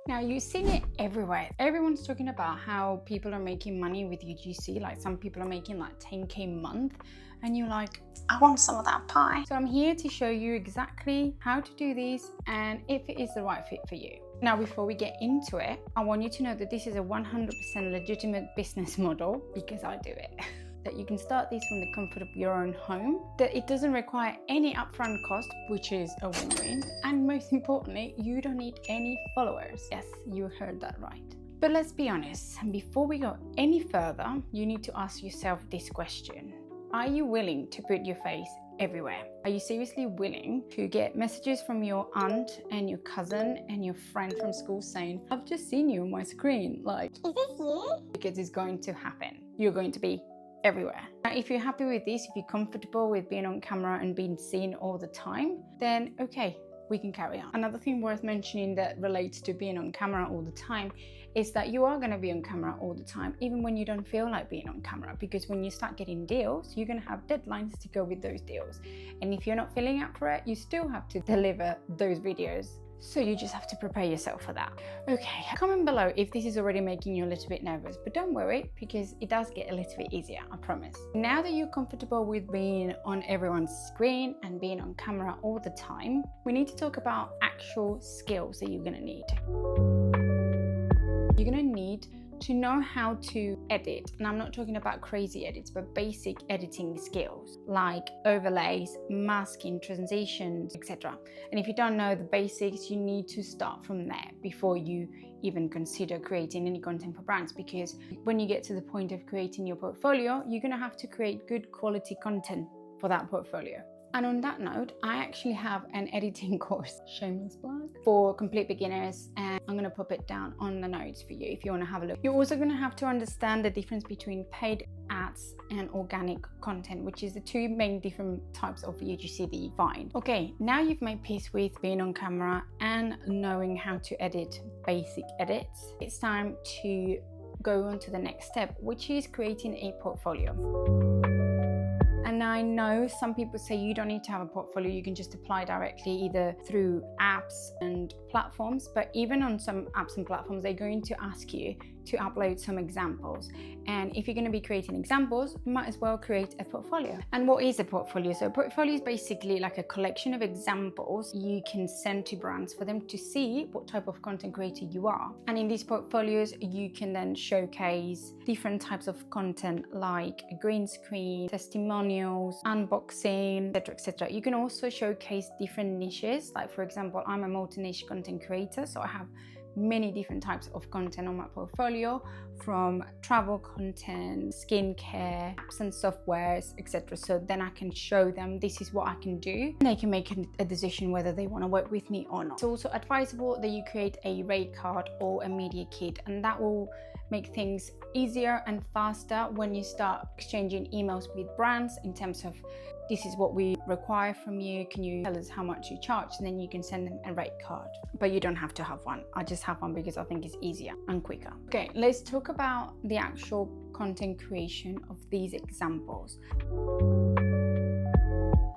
Now, you've seen it everywhere. Everyone's talking about how people are making money with UGC. Like some people are making like 10K a month, and you're like, I want some of that pie. So I'm here to show you exactly how to do this and if it is the right fit for you. Now, before we get into it, I want you to know that this is a 100% legitimate business model because I do it. That you can start this from the comfort of your own home, that it doesn't require any upfront cost, which is a win-win, and most importantly, you don't need any followers. Yes, you heard that right. But let's be honest, before we go any further, you need to ask yourself this question. Are you willing to put your face everywhere? Are you seriously willing to get messages from your aunt and your cousin and your friend from school saying, I've just seen you on my screen, like, is this you? Because it's going to happen. You're going to be everywhere. Now, if you're happy with this, if you're comfortable with being on camera and being seen all the time, then okay, we can carry on. Another thing worth mentioning that relates to being on camera all the time is that you are going to be on camera all the time, even when you don't feel like being on camera, because when you start getting deals, you're going to have deadlines to go with those deals. And if you're not feeling up for it, you still have to deliver those videos. So you just have to prepare yourself for that. Okay, comment below if this is already making you a little bit nervous, but don't worry because it does get a little bit easier, I promise. Now that you're comfortable with being on everyone's screen and being on camera all the time, we need to talk about actual skills that you're gonna need. You're gonna need to know how to edit, and I'm not talking about crazy edits, but basic editing skills like overlays, masking, transitions, etc. And if you don't know the basics, you need to start from there before you even consider creating any content for brands, because when you get to the point of creating your portfolio, you're gonna have to create good quality content for that portfolio. And on that note, I actually have an editing course, shameless plug, for complete beginners, and I'm gonna pop it down on the notes for you if you wanna have a look. You're also gonna have to understand the difference between paid ads and organic content, which is the two main different types of UGC that you find. Okay, now you've made peace with being on camera and knowing how to edit basic edits, it's time to go on to the next step, which is creating a portfolio. And I know some people say you don't need to have a portfolio, you can just apply directly either through apps and platforms, but even on some apps and platforms, they're going to ask you to upload some examples. And if you're going to be creating examples, you might as well create a portfolio. And what is a portfolio? So a portfolio is basically like a collection of examples you can send to brands for them to see what type of content creator you are. And in these portfolios, you can then showcase different types of content like a green screen, testimonials, unboxing, etc., etc. You can also showcase different niches. Like for example, I'm a multi-niche content creator, so I have many different types of content on my portfolio, from travel content, skincare, apps and softwares, etc. So then I can show them this is what I can do, and they can make a decision whether they want to work with me or not. It's also advisable that you create a rate card or a media kit, and that will make things easier and faster when you start exchanging emails with brands in terms of this is what we require from you, can you tell us how much you charge, and then you can send them a rate card. But you don't have to have one. I just have one because I think it's easier and quicker. Okay, let's talk about the actual content creation of these examples.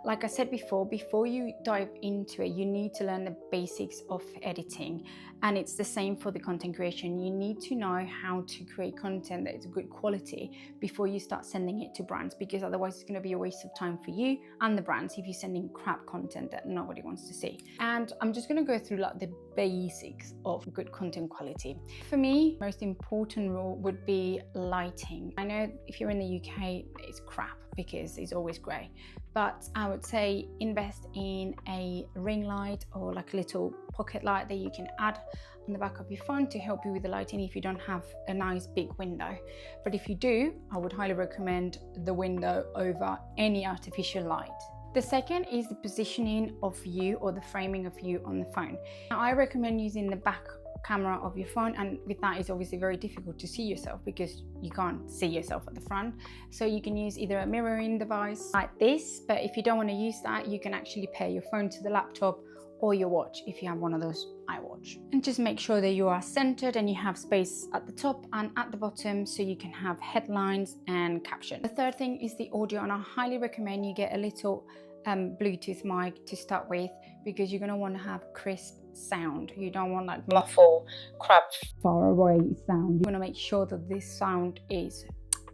Like I said before you dive into it, you need to learn the basics of editing. And it's the same for the content creation. You need to know how to create content that is good quality before you start sending it to brands, because otherwise it's going to be a waste of time for you and the brands if you're sending crap content that nobody wants to see. And I'm just going to go through like the basics of good content quality. For me, most important rule would be lighting. I know if you're in the UK, it's crap because it's always grey. But I would say invest in a ring light or like a little pocket light that you can add on the back of your phone to help you with the lighting if you don't have a nice big window. But if you do, I would highly recommend the window over any artificial light. The second is the positioning of you or the framing of you on the phone. Now, I recommend using the back camera of your phone, and with that it's obviously very difficult to see yourself because you can't see yourself at the front. So you can use either a mirroring device like this, but if you don't want to use that, you can actually pair your phone to the laptop or your watch if you have one of those iWatch. And just make sure that you are centered and you have space at the top and at the bottom so you can have headlines and caption. The third thing is the audio, and I highly recommend you get a little Bluetooth mic to start with, because you're going to want to have crisp sound. You don't want like muffle, crap, far away sound. You want to make sure that this sound is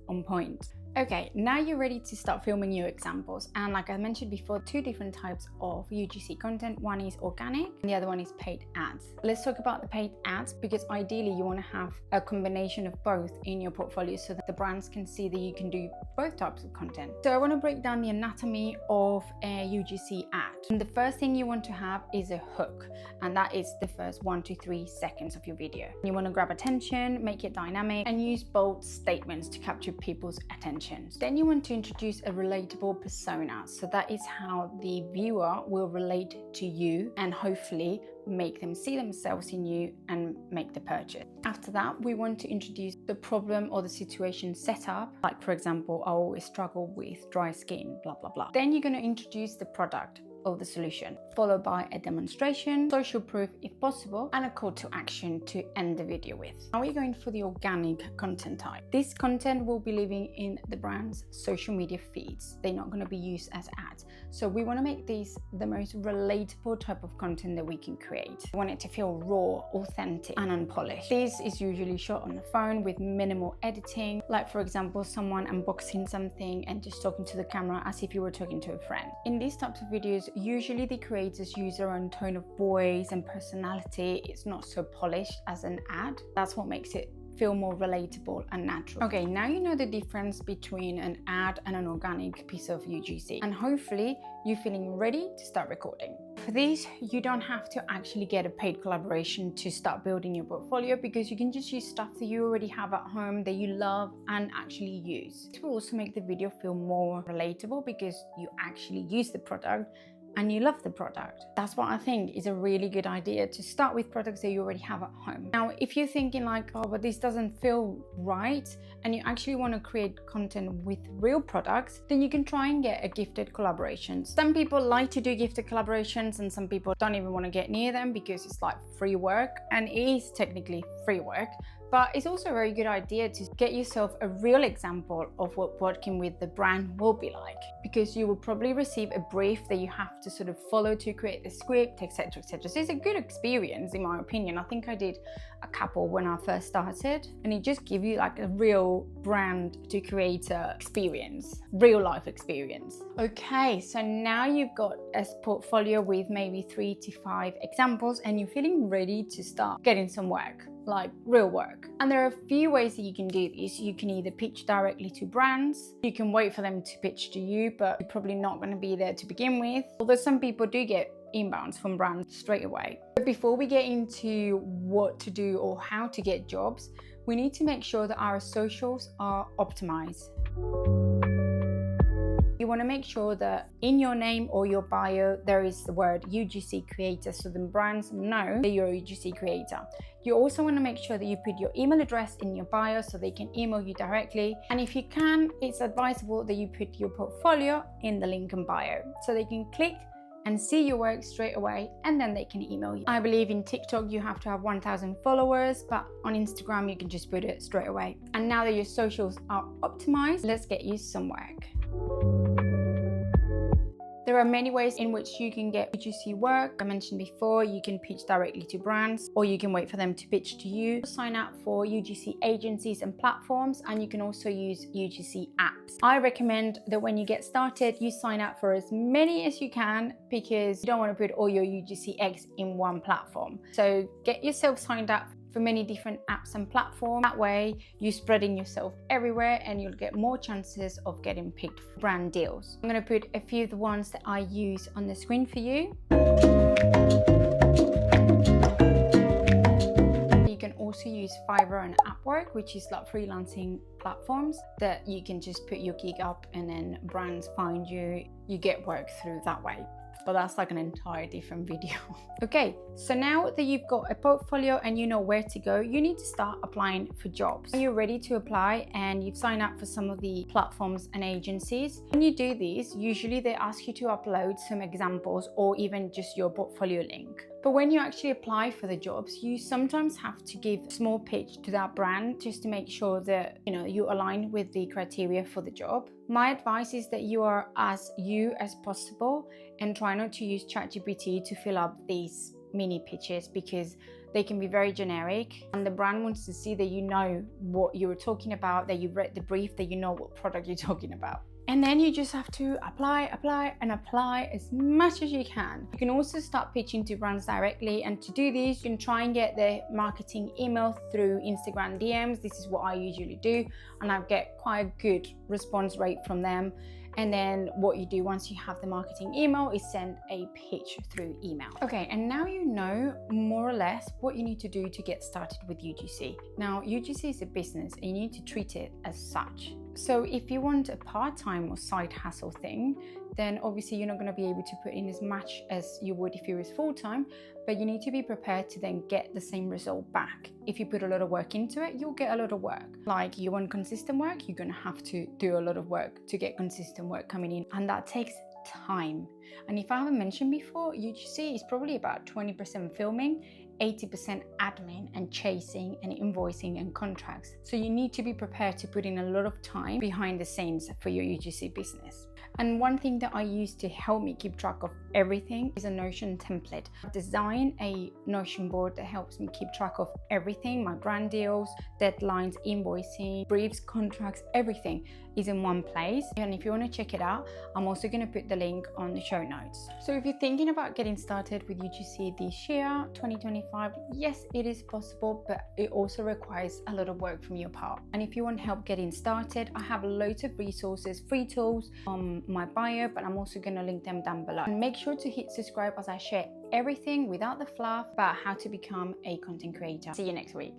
on point. Okay, now you're ready to start filming your examples. And like I mentioned before, two different types of UGC content. One is organic and the other one is paid ads. Let's talk about the paid ads, because ideally you want to have a combination of both in your portfolio so that the brands can see that you can do both types of content. So I want to break down the anatomy of a UGC ad. And the first thing you want to have is a hook, and that is the first 1 to 3 seconds of your video. You want to grab attention, make it dynamic, and use bold statements to capture people's attention. Then you want to introduce a relatable persona. So that is how the viewer will relate to you and hopefully make them see themselves in you and make the purchase. After that, we want to introduce the problem or the situation set up. Like for example, I always struggle with dry skin, blah, blah, blah. Then you're going to introduce the product of the solution, followed by a demonstration, social proof if possible, and a call to action to end the video with. Now we're going for the organic content type. This content will be living in the brand's social media feeds. They're not going to be used as ads. So we want to make these the most relatable type of content that we can create. We want it to feel raw, authentic, and unpolished. This is usually shot on the phone with minimal editing. Like for example, someone unboxing something and just talking to the camera as if you were talking to a friend. In these types of videos, usually the creators use their own tone of voice and personality. It's not so polished as an ad. That's what makes it feel more relatable and natural. Okay, now you know the difference between an ad and an organic piece of UGC, and hopefully you're feeling ready to start recording. For this, you don't have to actually get a paid collaboration to start building your portfolio, because you can just use stuff that you already have at home that you love and actually use. It will also make the video feel more relatable because you actually use the product and you love the product. That's what I think is a really good idea, to start with products that you already have at home. Now, if you're thinking like, oh, but this doesn't feel right, and you actually want to create content with real products, then you can try and get a gifted collaborations. Some people like to do gifted collaborations and some people don't even want to get near them because it's like free work, and it is technically free work. But it's also a very good idea to get yourself a real example of what working with the brand will be like, because you will probably receive a brief that you have to sort of follow to create the script, etc, etc. So it's a good experience in my opinion. I think I did a couple when I first started, and it just gives you like a real brand to creator experience, real life experience. Okay, so now you've got a portfolio with maybe 3 to 5 examples and you're feeling ready to start getting some work, like real work. And there are a few ways that you can do this. You can either pitch directly to brands, you can wait for them to pitch to you, but you're probably not going to be there to begin with, although some people do get inbounds from brands straight away. But before we get into what to do or how to get jobs, we need to make sure that our socials are optimized. You want to make sure that in your name or your bio there is the word UGC Creator, so the brands know that you're a UGC Creator. You also want to make sure that you put your email address in your bio so they can email you directly. And if you can, it's advisable that you put your portfolio in the link in bio so they can click and see your work straight away, and then they can email you. I believe in TikTok you have to have 1,000 followers, but on Instagram you can just put it straight away. And now that your socials are optimized, let's get you some work. There are many ways in which you can get UGC work. I mentioned before, you can pitch directly to brands, or you can wait for them to pitch to you. Sign up for UGC agencies and platforms, and you can also use UGC apps. I recommend that when you get started, you sign up for as many as you can, because you don't want to put all your UGC eggs in one platform. So get yourself signed up for many different apps and platforms. That way you're spreading yourself everywhere and you'll get more chances of getting picked for brand deals. I'm going to put a few of the ones that I use on the screen for you. You can also use Fiverr and Upwork, which is like freelancing platforms that you can just put your gig up and then brands find you. You get work through that way. But that's like an entire different video. Okay, so now that you've got a portfolio and you know where to go, you need to start applying for jobs. Are you ready to apply and you've signed up for some of the platforms and agencies? When you do this, usually they ask you to upload some examples or even just your portfolio link. But when you actually apply for the jobs, you sometimes have to give a small pitch to that brand just to make sure that you align with the criteria for the job. My advice is that you are as you as possible and try not to use ChatGPT to fill up these mini pitches because they can be very generic, and the brand wants to see that you know what you're talking about, that you've read the brief, that you know what product you're talking about. And then you just have to apply as much as you can. You can also start pitching to brands directly, and to do this, you can try and get their marketing email through Instagram DMs. This is what I usually do, and I get quite a good response rate from them. And then what you do once you have the marketing email is send a pitch through email. Okay, and now you know more or less what you need to do to get started with UGC. Now, UGC is a business and you need to treat it as such. So if you want a part-time or side hustle thing, then obviously you're not going to be able to put in as much as you would if you was full-time, but you need to be prepared to then get the same result back. If you put a lot of work into it, you'll get a lot of work. Like, you want consistent work, you're going to have to do a lot of work to get consistent work coming in, and that takes time. And if I haven't mentioned before, UGC is probably about 20% filming, 80% admin and chasing and invoicing and contracts. So you need to be prepared to put in a lot of time behind the scenes for your UGC business. And one thing that I use to help me keep track of everything is a Notion template. I've designed a Notion board that helps me keep track of everything, my brand deals, deadlines, invoicing, briefs, contracts, everything is in one place. And if you want to check it out, I'm also going to put the link on the show notes. So if you're thinking about getting started with UGC this year, 2025, yes, it is possible, but it also requires a lot of work from your part. And if you want help getting started, I have loads of resources, free tools on my bio, but I'm also going to link them down below. And make sure to hit subscribe as I share everything without the fluff about how to become a content creator. See you next week.